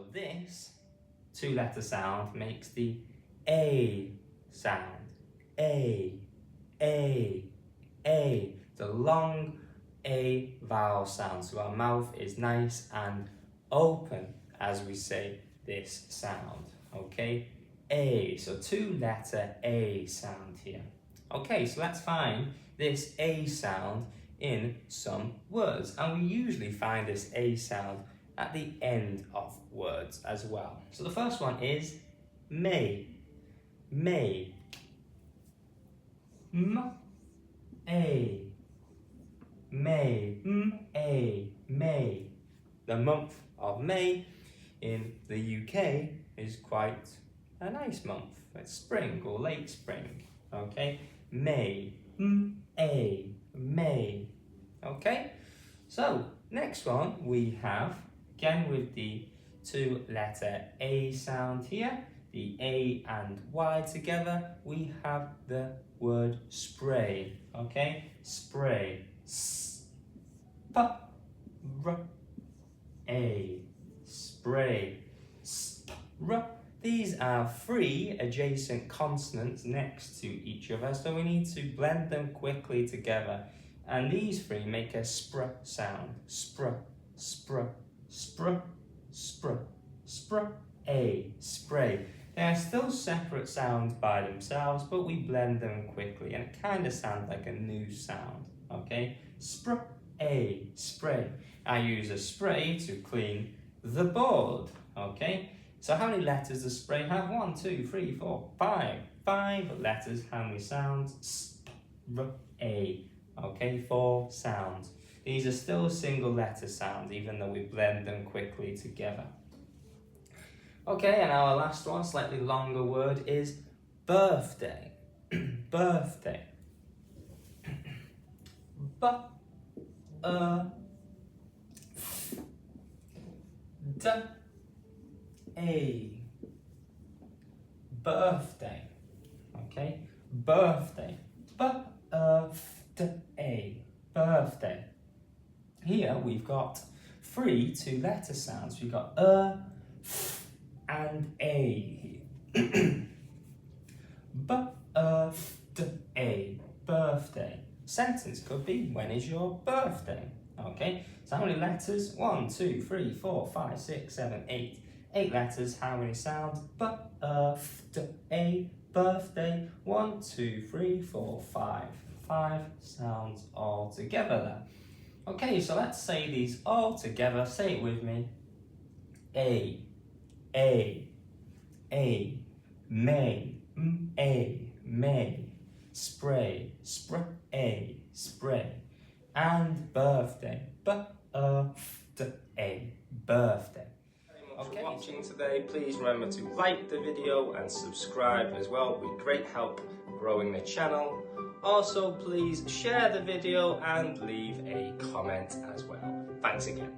So this two-letter sound makes the A sound. A. The long A vowel sound. So our mouth is nice and open as we say this sound. Okay? A. So two-letter A sound here. Okay, so let's find this A sound in some words. And we usually find this A sound at the end of words as well. So the first one is may. May. M-A. May. M-A. May. The month of May in the UK is quite a nice month. It's spring or late spring. Okay? May. M-A. May. Okay? So, next one we have, again with the two-letter A sound here, the A and Y together, we have the word spray. Okay? Spray. S-P-R-A. Spray. S-P-R. These are three adjacent consonants next to each other, so we need to blend them quickly together. And these three make a spr sound. Spr, spr, spr, spr, spr, a, spray. They are still separate sounds by themselves, but we blend them quickly and it kind of sounds like a new sound. Okay? Spr, a, spray. I use a spray to clean the board. Okay? So how many letters does spray have? 1, 2, 3, 4, 5. 5 letters. How many sounds? Spr, a. Okay, 4 sounds. These are still single letter sounds, even though we blend them quickly together. Okay, and our last one, slightly longer word, is birthday. Birthday. B-A. Birthday. Okay, birthday. B-A. Birthday. Here we've got 3 two-letter sounds. We've got f, and a. B-A. Birthday. Sentence could be, when is your birthday? Okay, so how many letters? 1, 2, 3, 4, 5, 6, 7, 8. 8 letters, how many sounds? B-A. Birthday. 1, 2, 3, 4, 5. 5 sounds all together there. Okay, so let's say these all together. Say it with me. A, may, may, spray, spray, spray, and birthday, birthday, birthday. Okay. For watching today, please remember to like the video and subscribe as well. It would be great help growing the channel. Also, please share the video and leave a comment as well. Thanks again.